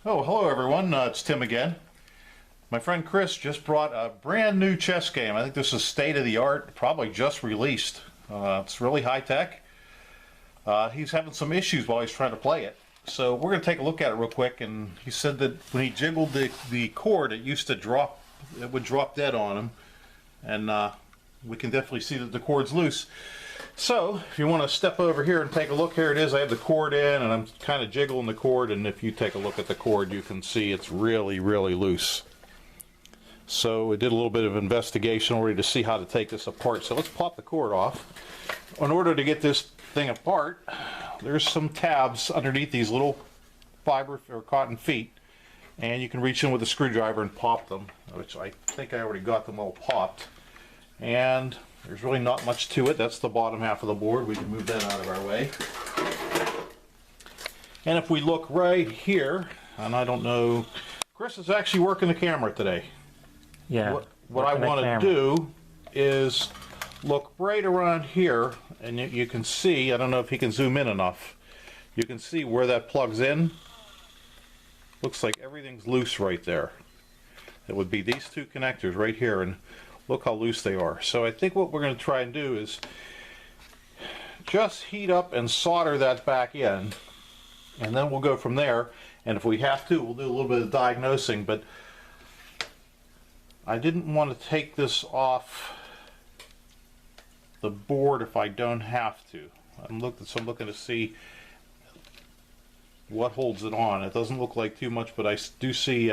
Oh, hello everyone. It's Tim again. My friend Chris just brought a brand new chess game. I think this is state of the art, probably just released. It's really high tech. He's having some issues while he's trying to play it. So we're going to take a look at it real quick. And he said that when he jiggled the cord, it used to drop, it would drop dead on him. And we can definitely see that the cord's loose. So if you want to step over here and take a look, here it is. I have the cord in and I'm kind of jiggling the cord, and if you take a look at the cord you can see it's really loose. So we did a little bit of investigation already to see how to take this apart. So let's pop the cord off. In order to get this thing apart, there's some tabs underneath these little fiber or cotton feet, and you can reach in with a screwdriver and pop them, which I think I already got them all popped. And there's really not much to it. That's the bottom half of the board. We can move that out of our way. And if we look right here, and I don't know, Chris is actually working the camera today. Yeah. What I want to do is look right around here, and you can see, I don't know if he can zoom in enough, you can see where that plugs in. Looks like everything's loose right there. It would be these two connectors right here, and look how loose they are. So I think what we're going to try and do is just heat up and solder that back in, and then we'll go from there. And if we have to, we'll do a little bit of diagnosing, but I didn't want to take this off the board if I don't have to. I'm looking to see what holds it on. It doesn't look like too much, but I do see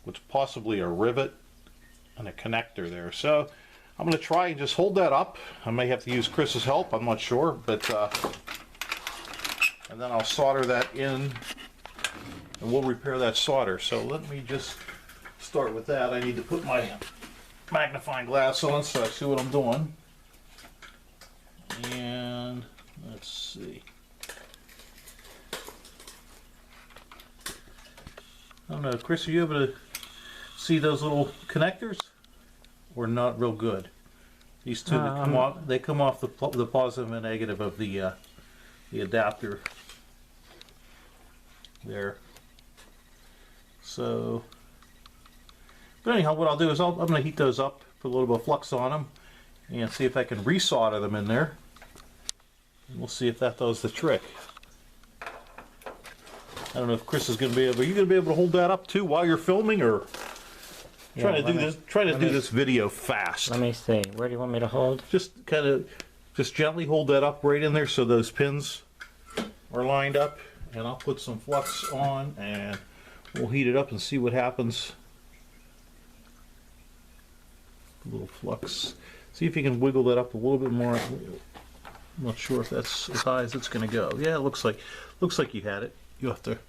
what's possibly a rivet and a connector there. So I'm going to try and just hold that up. I may have to use Chris's help, I'm not sure, but and then I'll solder that in and we'll repair that solder. So let me just start with that. I need to put my magnifying glass on so I see what I'm doing. And let's see. I don't know, Chris, are you able to see those little connectors, or not real good? These two that come off, they come off the positive and negative of the adapter there. So, but anyhow, what I'll do is I'm going to heat those up, put a little bit of flux on them, and see if I can resolder them in there. And we'll see if that does the trick. I don't know if Chris is going to be able. Are you going to be able to hold that up too while you're filming, or trying to do this video fast? Let me see. Where do you want me to hold? Just just gently hold that up right in there so those pins are lined up, and I'll put some flux on and we'll heat it up and see what happens. A little flux. See if you can wiggle that up a little bit more. I'm not sure if that's as high as it's going to go. Yeah, it looks like you had it. You'll have to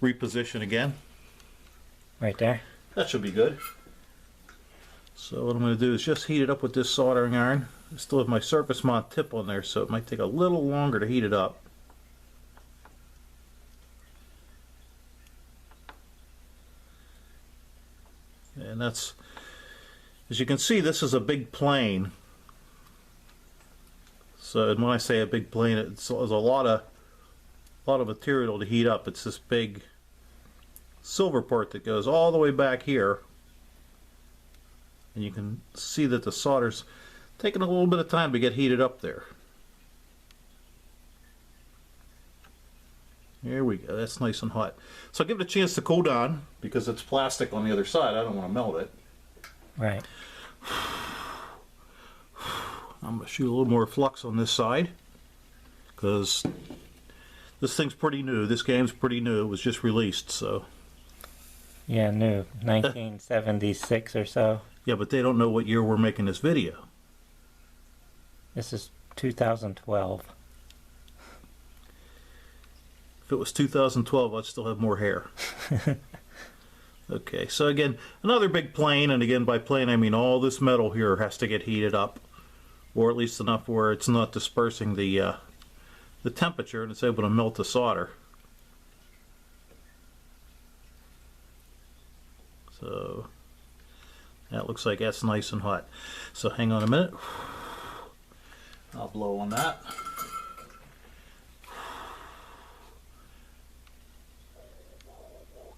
reposition again. Right there. That should be good. So what I'm going to do is just heat it up with this soldering iron. I still have my surface mount tip on there, so it might take a little longer to heat it up. And that's, as you can see, this is a big plane. So, and when I say a big plane, there's a lot of material to heat up. It's this big silver part that goes all the way back here, and you can see that the solder's taking a little bit of time to get heated up there. There we go. That's nice and hot. So give it a chance to cool down, because it's plastic on the other side. I don't want to melt it. Right. I'm going to shoot a little more flux on this side, because this thing's pretty new. This game's pretty new. It was just released, so. Yeah, new. 1976 or so. Yeah, but they don't know what year we're making this video. This is 2012. If it was 2012, I'd still have more hair. Okay, so again, another big plane, and again, by plane I mean all this metal here has to get heated up, or at least enough where it's not dispersing the temperature and it's able to melt the solder. So that looks like that's nice and hot. So hang on a minute. I'll blow on that.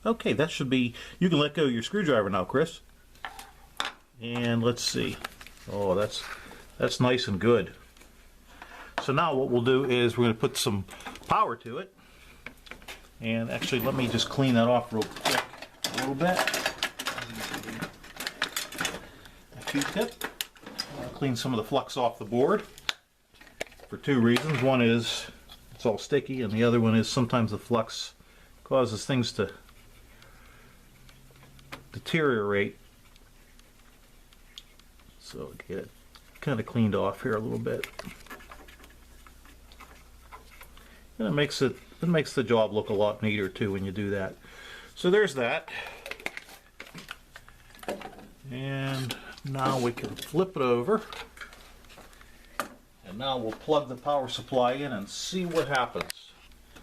Okay, that should be, you can let go of your screwdriver now, Chris. And let's see. Oh, that's nice and good. So now what we'll do is we're going to put some power to it. And actually, let me just clean that off real quick a little bit. A Q-tip. Clean some of the flux off the board for two reasons. One is it's all sticky, and the other one is sometimes the flux causes things to deteriorate. So get it kind of cleaned off here a little bit. And it makes the job look a lot neater too when you do that. So there's that. And now we can flip it over. And now we'll plug the power supply in and see what happens.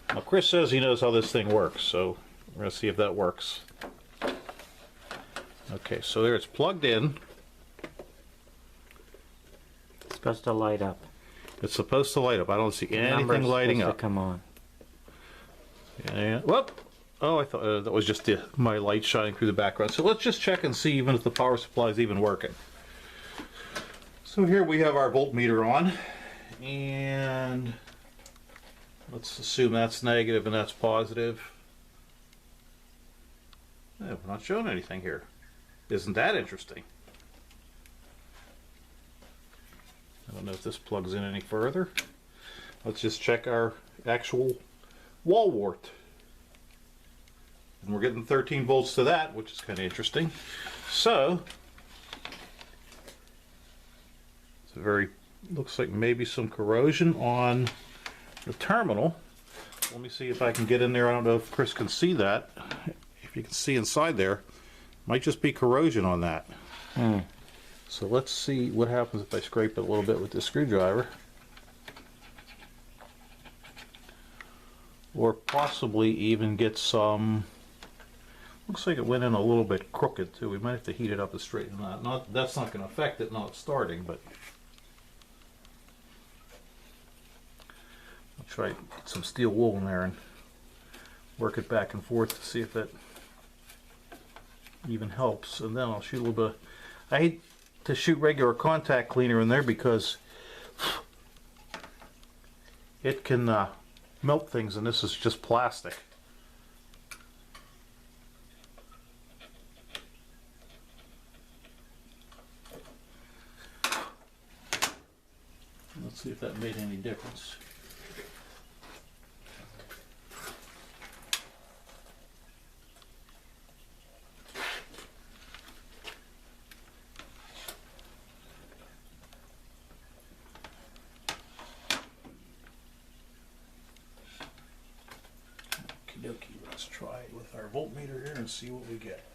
Now Chris says he knows how this thing works, so we're going to see if that works. Okay, so there it's plugged in. It's supposed to light up. It's supposed to light up. I don't see anything Number's lighting supposed up. to come on. Yeah. Whoop! Oh, I thought that was just my light shining through the background. So let's just check and see even if the power supply is even working. So here we have our voltmeter on, and let's assume that's negative and that's positive. Yeah, we're not showing anything here. Isn't that interesting? I don't know if this plugs in any further. Let's just check our actual wall wart. And we're getting 13 volts to that, which is kind of interesting. So, it's a very, looks like maybe some corrosion on the terminal. Let me see if I can get in there. I don't know if Chris can see that. If you can see inside there, might just be corrosion on that. So let's see what happens if I scrape it a little bit with this screwdriver. Or possibly even get some, looks like it went in a little bit crooked too. We might have to heat it up and straighten that. That's not going to affect it not starting, but I'll try to get some steel wool in there and work it back and forth to see if it even helps. And then I'll shoot a little bit. I hate to shoot regular contact cleaner in there because it can melt things, and this is just plastic. Let's see if that made any difference. Okie, let's try it with our voltmeter here and see what we get.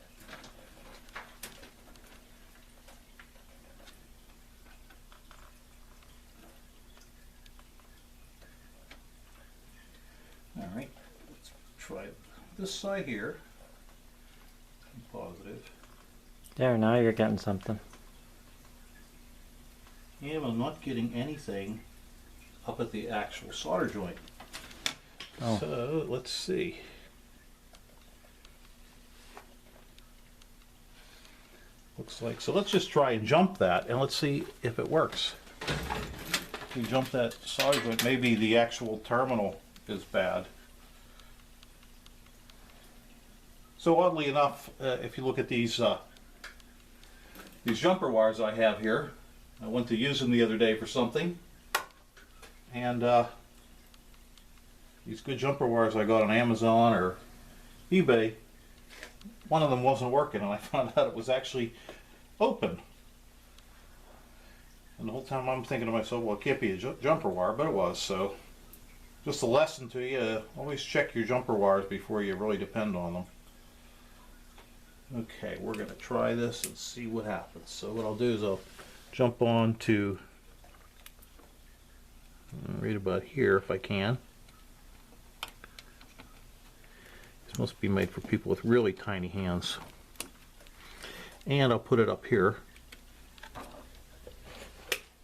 All right, let's try this side here. Positive. There, now you're getting something. And I'm not getting anything up at the actual solder joint. Oh. So let's see. Looks like, so let's just try and jump that and let's see if it works. If we jump that solder joint, maybe the actual terminal is bad. So oddly enough, if you look at these jumper wires I have here, I went to use them the other day for something, and these good jumper wires I got on Amazon or eBay, one of them wasn't working, and I found out it was actually open. And the whole time I'm thinking to myself, well, it can't be a jumper wire, but it was. So just a lesson to you, always check your jumper wires before you really depend on them. Okay, we're going to try this and see what happens. So what I'll do is I'll jump on to right about here if I can. This must be made for people with really tiny hands. And I'll put it up here.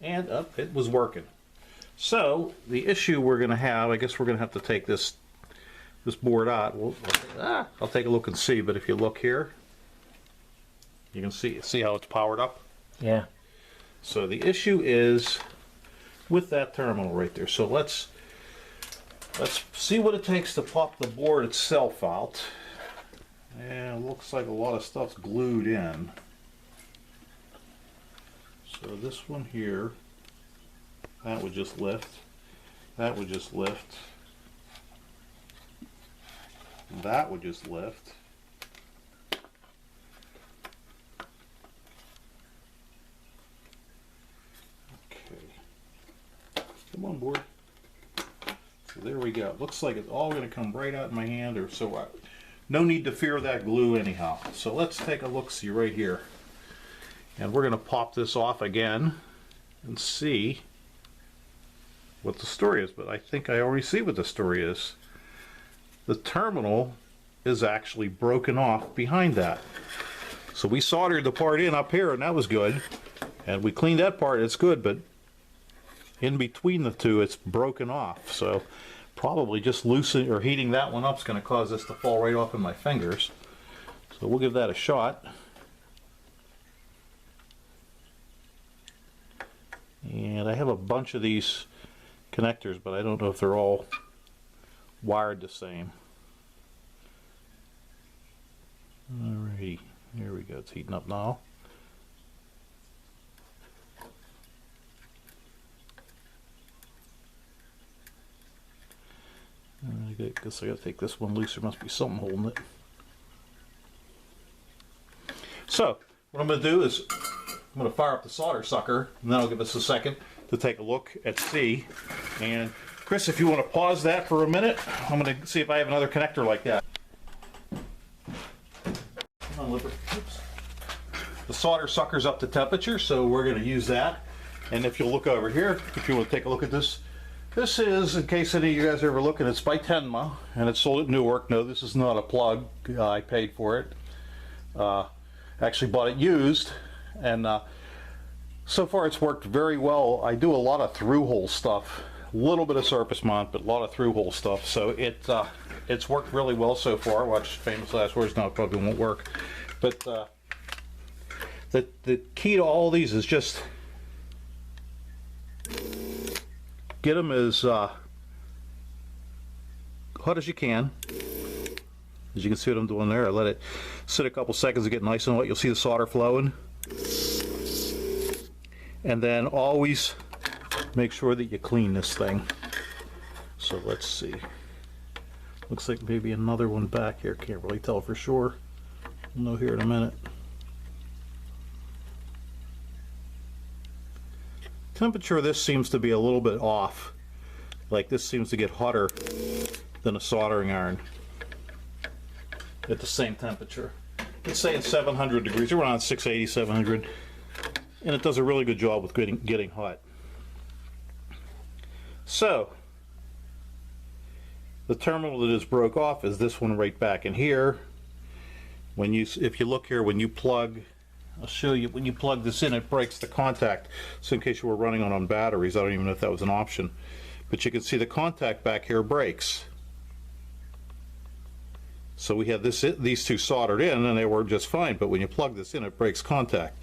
And up, it was working. So the issue we're going to have, I guess we're going to have to take this this board out. I'll take a look and see, but if you look here, you can see how it's powered up? Yeah. So the issue is with that terminal right there. So let's see what it takes to pop the board itself out. And it looks like a lot of stuff's glued in. So this one here, that would just lift. That would just lift. That would just lift. Okay. Come on, board. So there we go. Looks like it's all going to come right out in my hand, or so. No need to fear that glue anyhow. So let's take a look-see right here. And we're going to pop this off again and see what the story is. But I think I already see what the story is. The terminal is actually broken off behind that. So we soldered the part in up here, and that was good. And we cleaned that part, it's good, but in between the two, it's broken off. So probably just loosening or heating that one up is going to cause this to fall right off in my fingers. So we'll give that a shot. And I have a bunch of these connectors, but I don't know if they're all wired the same. Alrighty, here we go. It's heating up now. I guess I gotta take this one loose. There must be something holding it. So, what I'm gonna do is I'm gonna fire up the solder sucker, and then I'll give us a second to take a look at C. And Chris, if you want to pause that for a minute, I'm gonna see if I have another connector like that. Come on, Lipper. Oops. The solder sucker's up to temperature, so we're gonna use that. And if you'll look over here, if you want to take a look at this. This is, in case any of you guys are ever looking, it's by Tenma, and it's sold at Newark. No, this is not a plug. I paid for it. Actually bought it used, and so far it's worked very well. I do a lot of through-hole stuff, a little bit of surface mount, but a lot of through-hole stuff. So it's worked really well so far. Watch famous last words. Now it probably won't work, but the key to all these is just get them as hot as you can. As you can see what I'm doing there, I let it sit a couple seconds to get nice and hot. You'll see the solder flowing. And then always make sure that you clean this thing. So let's see. Looks like maybe another one back here. Can't really tell for sure. We'll know here in a minute. Temperature of this seems to be a little bit off. Like this seems to get hotter than a soldering iron at the same temperature. Let's say it's 700 degrees, around 680, 700, and it does a really good job with getting hot. So the terminal that is broke off is this one right back in here. If you look here, when you plug, I'll show you, when you plug this in, it breaks the contact. So in case you were running on batteries, I don't even know if that was an option, but you can see the contact back here breaks. So we had these two soldered in and they were just fine, but when you plug this in, it breaks contact.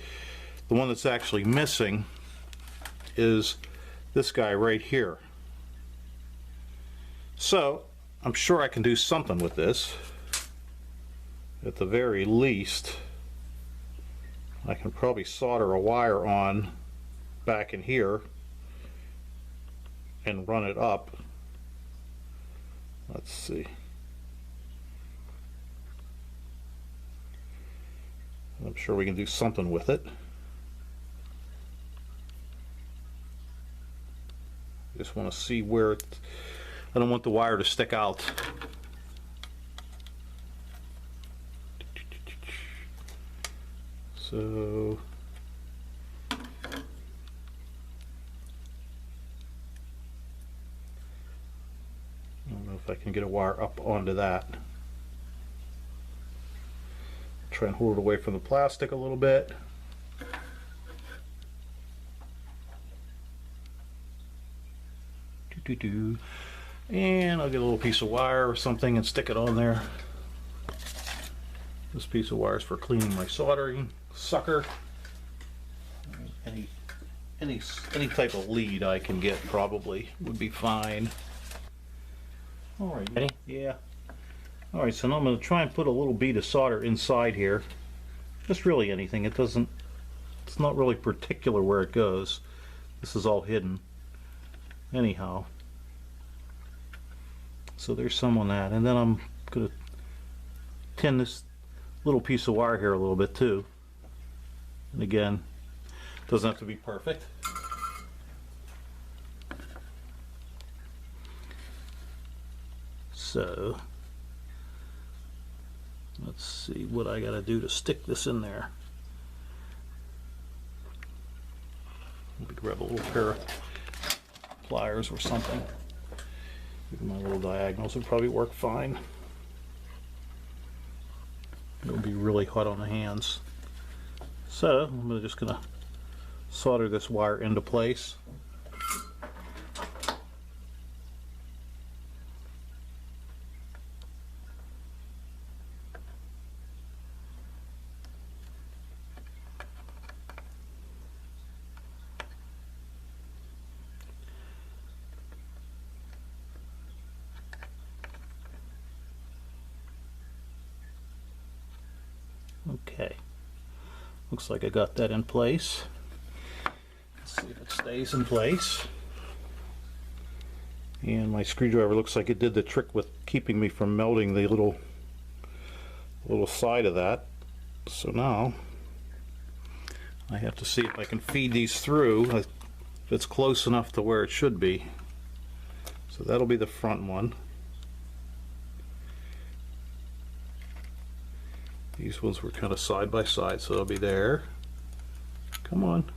The one that's actually missing is this guy right here. So I'm sure I can do something with this. At the very least, I can probably solder a wire on back in here and run it up. Let's see. I'm sure we can do something with it. Just want to see where it, I don't want the wire to stick out. So I don't know if I can get a wire up onto that. Try and hold it away from the plastic a little bit. And I'll get a little piece of wire or something and stick it on there. This piece of wire is for cleaning my soldering sucker. Any type of lead I can get probably would be fine. All right. Ready? Yeah. All right, so now I'm going to try and put a little bead of solder inside here. Just really anything. It's not really particular where it goes. This is all hidden. Anyhow. So there's some on that. And then I'm going to tin this little piece of wire here a little bit too. And again, doesn't have to be perfect. So let's see what I gotta do to stick this in there. Let me grab a little pair of pliers or something. Even my little diagonals would probably work fine. It'll be really hot on the hands. So I'm just gonna solder this wire into place. Okay, looks like I got that in place. Let's see if it stays in place. And my screwdriver looks like it did the trick with keeping me from melting the little side of that. So now I have to see if I can feed these through, if it's close enough to where it should be. So that'll be the front one. These ones were kind of side by side, so they'll be there. Come on.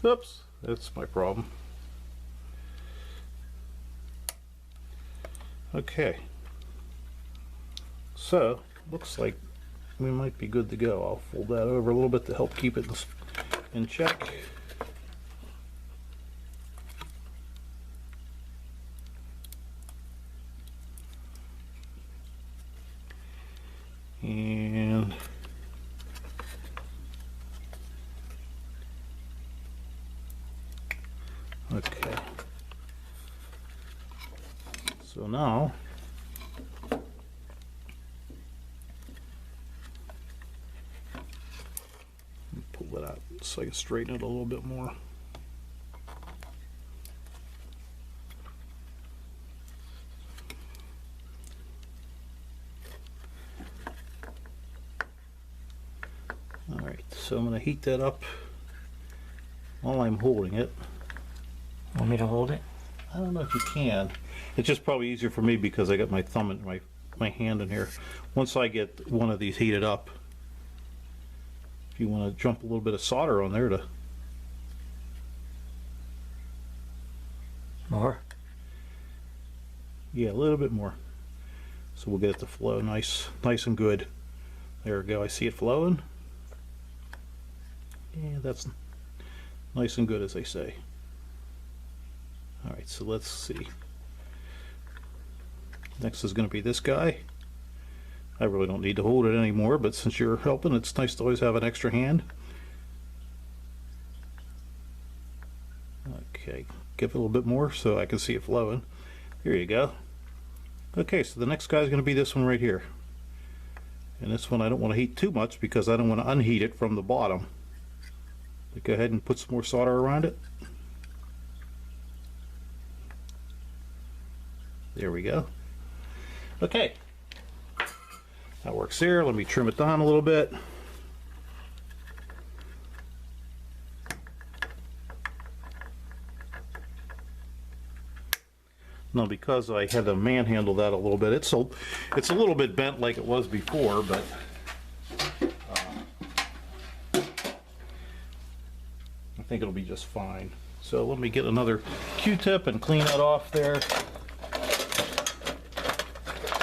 Oops, that's my problem. Okay. So, looks like we might be good to go. I'll fold that over a little bit to help keep it in check. And okay, so now pull that out so I can straighten it a little bit more. Alright, so I'm going to heat that up while I'm holding it. Want me to hold it? I don't know if you can. It's just probably easier for me because I got my thumb and my hand in here. Once I get one of these heated up, if you want to jump a little bit of solder on there to... More? Yeah, a little bit more. So we'll get it to flow nice and good. There we go. I see it flowing. Yeah, that's nice and good, as they say. Alright, so let's see. Next is going to be this guy. I really don't need to hold it anymore, but since you're helping, it's nice to always have an extra hand. Okay, give it a little bit more so I can see it flowing. Here you go. Okay, so the next guy is going to be this one right here. And this one I don't want to heat too much because I don't want to unheat it from the bottom. But go ahead and put some more solder around it. There we go. Okay, that works there. Let me trim it down a little bit. Now, because I had to manhandle that a little bit, it's a little bit bent like it was before, but I think it'll be just fine. So let me get another Q-tip and clean that off there.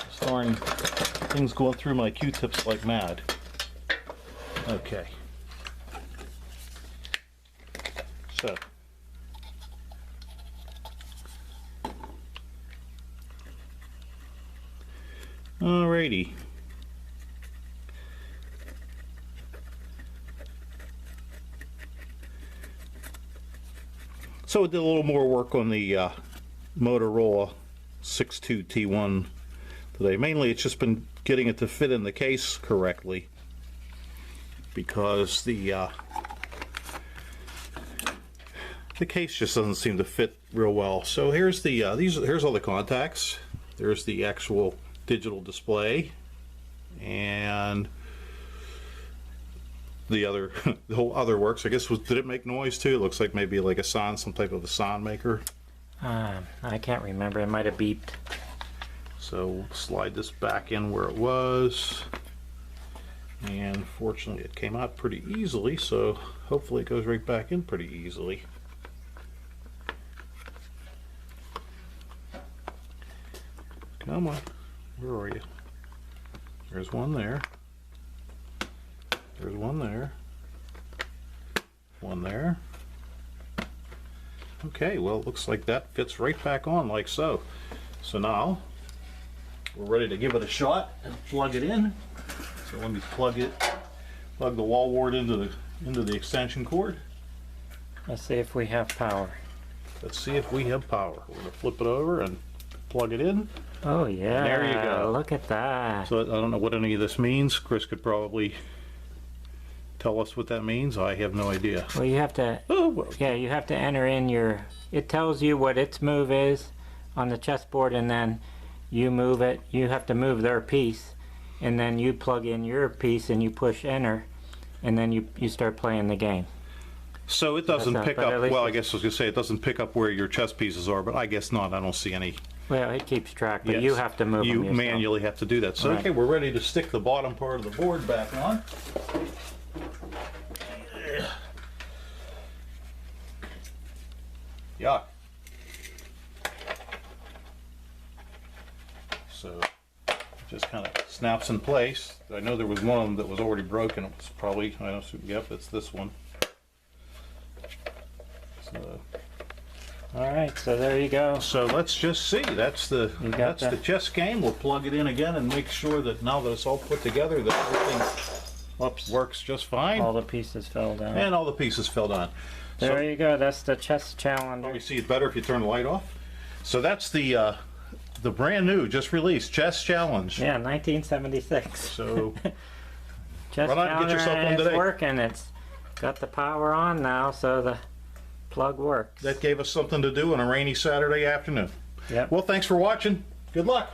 Storing things going through my Q-tips like mad. Okay. So Alrighty. So we did a little more work on the Motorola 62T1 today. Mainly it's just been getting it to fit in the case correctly, because the case just doesn't seem to fit real well. So here's the here's all the contacts. There's the actual digital display, and the other the whole other works. I guess did it make noise too? It looks like maybe like a sound, some type of a sound maker. I can't remember. It might have beeped. So we'll slide this back in where it was, and fortunately it came out pretty easily, so hopefully it goes right back in pretty easily. Come on, where are you? There's one there. There's one there. One there. Okay, well, it looks like that fits right back on like so. So now we're ready to give it a shot and plug it in. So let me plug the wall wart into the extension cord. Let's see if we have power. Let's see if we have power. We're gonna flip it over and plug it in. Oh yeah, There you go. Look at that. So I don't know what any of this means. Chris could probably tell us what that means. I have no idea. Well, you have to, Oh, well, yeah, you have to enter in your, it tells you what its move is on the chessboard, and then you move it. You have to move their piece, and then you plug in your piece and you push enter, and then you start playing the game. so it doesn't That's not- pick but at up, least well, I it's- guess I was gonna say it doesn't pick up where your chess pieces are, but I guess not. I don't see any. Well, it keeps track, but Yes. you have to move You them yourself. manually have to do that. So, Right. okay, we're ready to stick the bottom part of the board back on. Yuck. So, it just kind of snaps in place. I know there was one of them that was already broken. It was probably, I don't see, yep, it's this one. All right, so there you go. So let's just see. That's the You got the that? chess game. We'll plug it in again and make sure that now that it's all put together, that everything works just fine. All the pieces fell down. And all the pieces fell down. There So you go. That's the chess challenger. let me see it better if you turn the light off. So that's the brand new, just released Chess Challenge. Yeah, 1976. So Chess Run out and get challenger, yourself and one it's today. working. It's got the power on now, so the plug works. that gave us something to do on a rainy Saturday afternoon. Yep. Well, thanks for watching. Good luck.